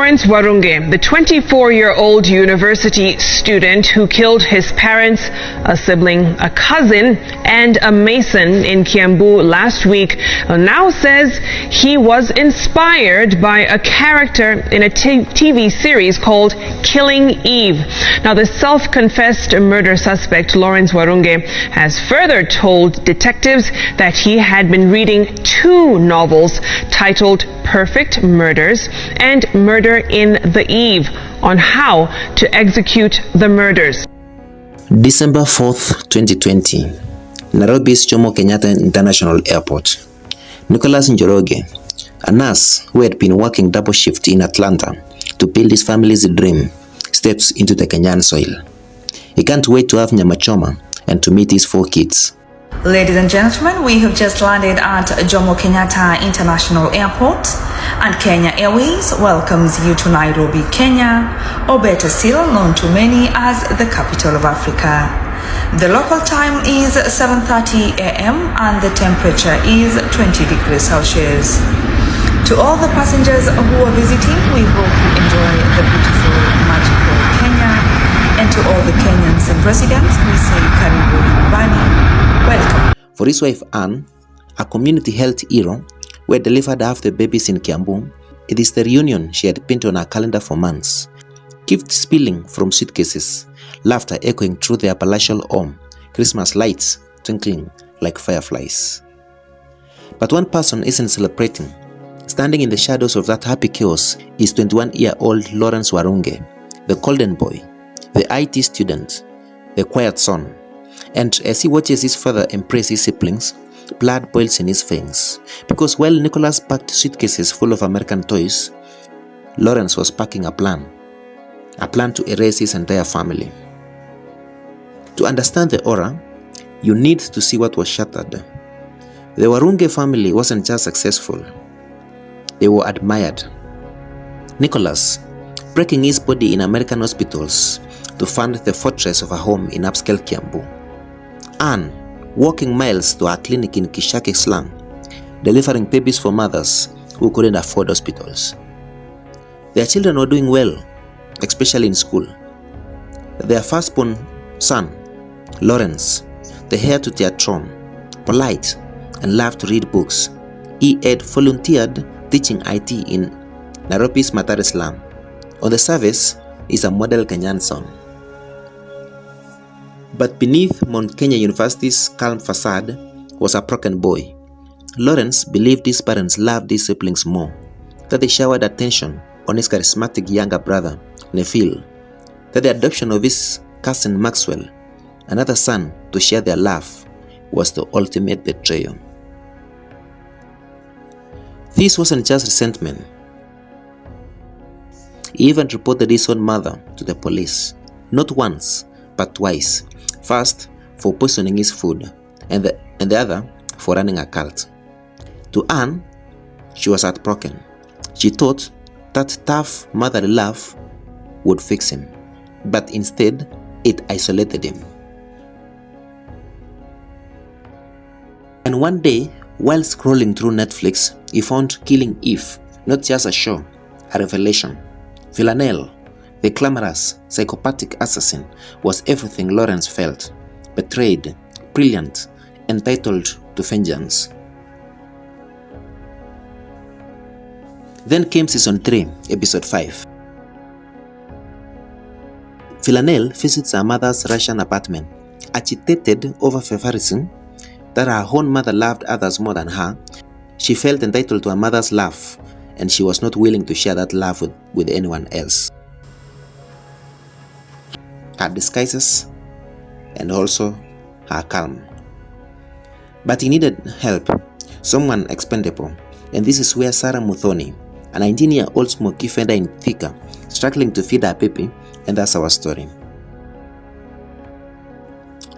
Lawrence Warunge, the 24-year-old university student who killed his parents, a sibling, a cousin, and a mason in Kiambu last week, now says he was inspired by a character in a TV series called Killing Eve. Now, the self-confessed murder suspect, Lawrence Warunge, has further told detectives that he had been reading two novels titled Perfect Murders and Murder in the Eve on how to execute the murders. December 4th, 2020, Nairobi's Jomo Kenyatta International Airport. Nicholas Njoroge, a nurse who had been working double shift in Atlanta to build his family's dream, steps into the Kenyan soil. He can't wait to have nyama choma and to meet his 4 kids. Ladies and gentlemen, we have just landed at Jomo Kenyatta International Airport, and Kenya Airways welcomes you to Nairobi, Kenya, or better still known to many as the capital of Africa. The local time is 7:30 a.m. and the temperature is 20 degrees Celsius. To all the passengers who are visiting, we hope you enjoy the beautiful, magical Kenya. And to all the Kenyans and residents, we say Karibu Nyumbani. Welcome. For his wife Anne, a community health hero who had delivered half the babies in Kiambu, it is the reunion she had pinned on her calendar for months. Gifts spilling from suitcases, laughter echoing through their palatial home, Christmas lights twinkling like fireflies. But one person isn't celebrating. Standing in the shadows of that happy chaos is 21-year-old Lawrence Warunge, the golden boy, the IT student, the quiet son. And as he watches his father embrace his siblings, blood boils in his veins. Because while Nicholas packed suitcases full of American toys, Lawrence was packing a plan to erase his entire family. To understand the aura, you need to see what was shattered. The Warunge family wasn't just successful, they were admired. Nicholas, breaking his body in American hospitals to fund the fortress of a home in upscale Kiambu. Anne, walking miles to a clinic in Kishake slang, delivering babies for mothers who couldn't afford hospitals. Their children were doing well, especially in school. Their firstborn son, Lawrence, the heir to their throne, polite and loved to read books, he had volunteered teaching IT in Nairobi's Mathare slum. On the surface, is a model Kenyan son. But beneath Mount Kenya University's calm facade was a broken boy. Lawrence believed his parents loved his siblings more, that they showered attention on his charismatic younger brother, Neville, that the adoption of his cousin Maxwell, another son to share their love, was the ultimate betrayal. This wasn't just resentment. He even reported his own mother to the police, not once, but twice. First, for poisoning his food, and the other for running a cult. To Anne, she was heartbroken. She thought that tough motherly love would fix him, but instead, it isolated him. And one day, while scrolling through Netflix, he found Killing Eve, not just a show, a revelation. Villanelle, the glamorous, psychopathic assassin, was everything Lawrence felt: betrayed, brilliant, entitled to vengeance. Then came season 3, episode 5. Villanelle visits her mother's Russian apartment, agitated over favorism that her own mother loved others more than her. She felt entitled to her mother's love, and she was not willing to share that love with anyone else. Her disguises, and also her calm. But he needed help, someone expendable, and this is where Sarah Muthoni, a 19-year-old smoky fender in Thika, struggling to feed her baby, and that's our story.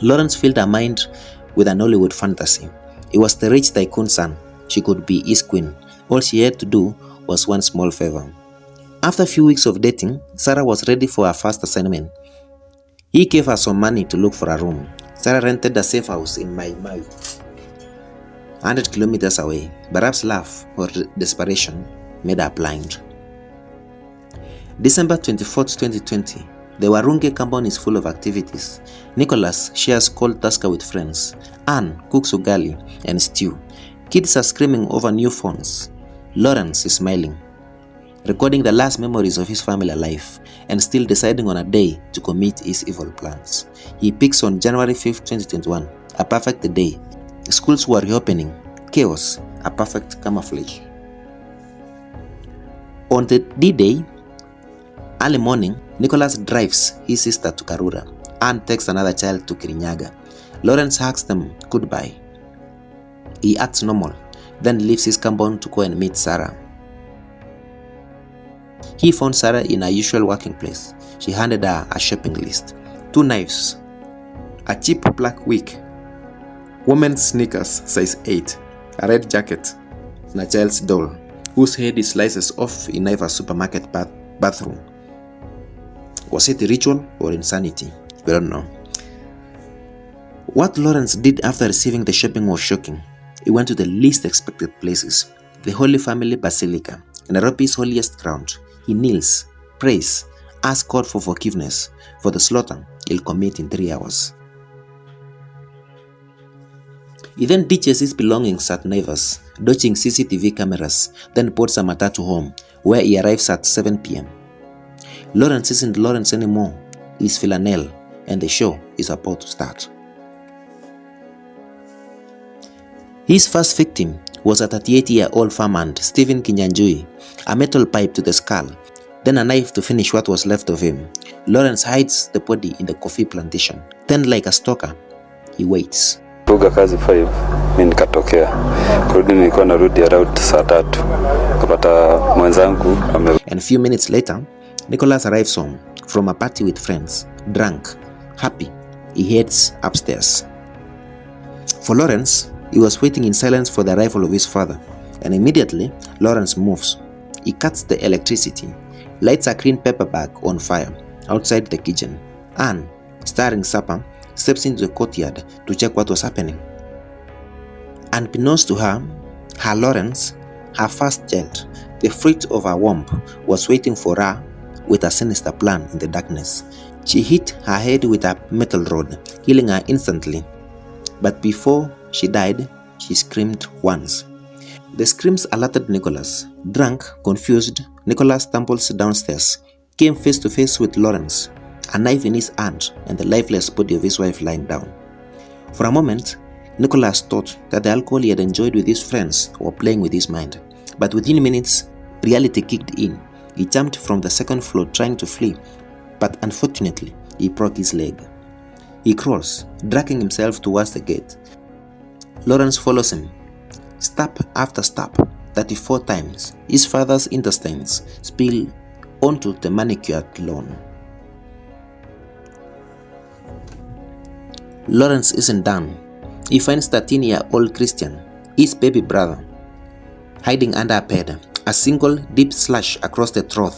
Lawrence filled her mind with an Hollywood fantasy. He was the rich tycoon's son. She could be his queen. All she had to do was one small favor. After a few weeks of dating, Sarah was ready for her first assignment. He gave her some money to look for a room. Sarah rented a safe house in Mai Mai, 100 kilometers away. Perhaps love or desperation made her blind. December 24th, 2020. The Warunge compound is full of activities. Nicholas shares cold tusker with friends. Anne cooks ugali and stew. Kids are screaming over new phones. Lawrence is smiling, recording the last memories of his family alive and still deciding on a day to commit his evil plans. He picks on January 5th, 2021, a perfect day. Schools were reopening. Chaos, a perfect camouflage. On the D-Day, early morning, Nicholas drives his sister to Karura. Anne takes another child to Kirinyaga. Lawrence hugs them goodbye. He acts normal, then leaves his compound to go and meet Sarah. He found Sarah in her usual working place. She handed her a shopping list. 2 knives, a cheap black wig, women's sneakers size 8, a red jacket, and a child's doll, whose head he slices off in Naiva's supermarket bathroom. Was it a ritual or insanity? We don't know. What Lawrence did after receiving the shopping was shocking. He went to the least expected places, the Holy Family Basilica, Nairobi's holiest ground. He kneels, prays, asks God for forgiveness for the slaughter he'll commit in 3 hours. He then ditches his belongings at Naivas, dodging CCTV cameras, then boards a matatu home, where he arrives at 7 p.m. Lawrence isn't Lawrence anymore. He's Villanelle, and the show is about to start. His first victim was a 38-year-old farmhand, Stephen Kinyanjui, a metal pipe to the skull, then a knife to finish what was left of him. Lawrence hides the body in the coffee plantation. Then, like a stalker, he waits. Kuga kazi 5, mimi nikatokea. Kurudi nilikuwa narudi around saa 3. Kapata mwenzangu And a few minutes later, Nicholas arrives home from a party with friends, drunk, happy. He heads upstairs. For Lawrence, he was waiting in silence for the arrival of his father, and immediately Lawrence moves. He cuts the electricity, lights a green paper bag on fire outside the kitchen. Anne, stirring supper, steps into the courtyard to check what was happening. Unbeknownst to her, Lawrence, her first child, the fruit of her womb, was waiting for her with a sinister plan in the darkness. She hit her head with a metal rod, killing her instantly. But before she died, she screamed once. The screams alerted Nicholas. Drunk, confused, Nicholas stumbles downstairs, came face to face with Lawrence, a knife in his hand and the lifeless body of his wife lying down. For a moment, Nicholas thought that the alcohol he had enjoyed with his friends were playing with his mind. But within minutes, reality kicked in. He jumped from the second floor trying to flee, but unfortunately, he broke his leg. He crawls, dragging himself towards the gate. Lawrence follows him, step after step, 34 times. His father's intestines spill onto the manicured lawn. Lawrence isn't done. He finds 13-year-old Christian, his baby brother, hiding under a bed. A single deep slash across the throat.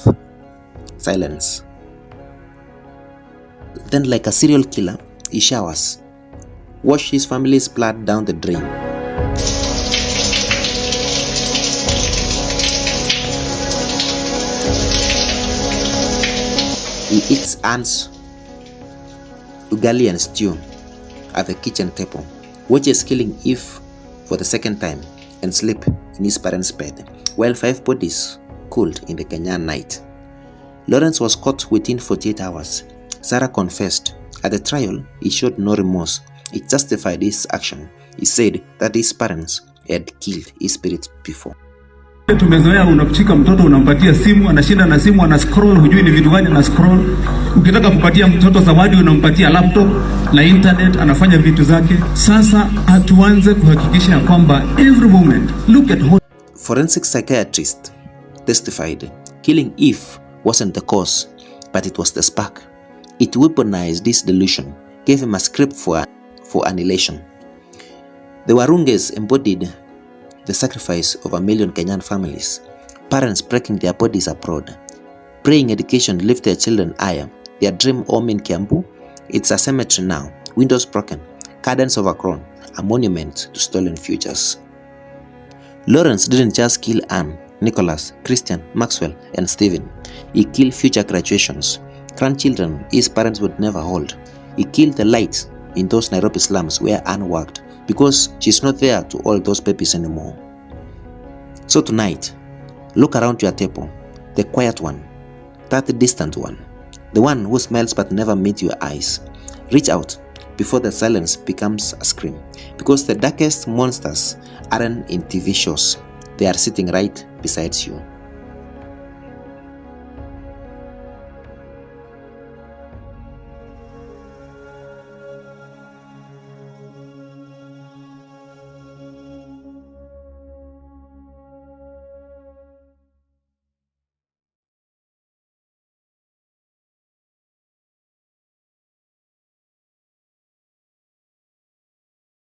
Silence. Then, like a serial killer, he showers. Wash his family's blood down the drain. He eats Anne's ugali and stew at the kitchen table, watches killing Eve for the second time, and sleep in his parents' bed, while 5 bodies cooled in the Kenyan night. Lawrence was caught within 48 hours. Sarah confessed. At the trial, he showed no remorse. He justified his action. He said that his parents had killed his spirit before. Tumezoea unakuchika mtoto unampatia simu, anashinda na simu, ana scroll, hujui ni vitu gani na scroll. Ukitaka kupatia mtoto zawadi unampatia laptop na internet, anafanya vitu zake. Sasa hatuanze kuhakikisha kwamba every moment look at what. Forensic psychiatrist testified killing Eve wasn't the cause, but it was the spark. It weaponized this delusion, gave him a script for annihilation. The Warunges embodied the sacrifice of 1 million Kenyan families, parents breaking their bodies abroad, praying education lift their children higher. Their dream home in Kiambu, it's a cemetery now, windows broken, gardens overgrown, a monument to stolen futures. Lawrence didn't just kill Anne, Nicholas, Christian, Maxwell, and Stephen. He killed future graduations, grandchildren his parents would never hold. He killed the light in those Nairobi slums where Anne worked because she's not there to hold those babies anymore. So tonight, look around your table, the quiet one, that distant one, the one who smiles but never meets your eyes. Reach out before the silence becomes a scream, because the darkest monsters aren't in TV shows, they are sitting right beside you.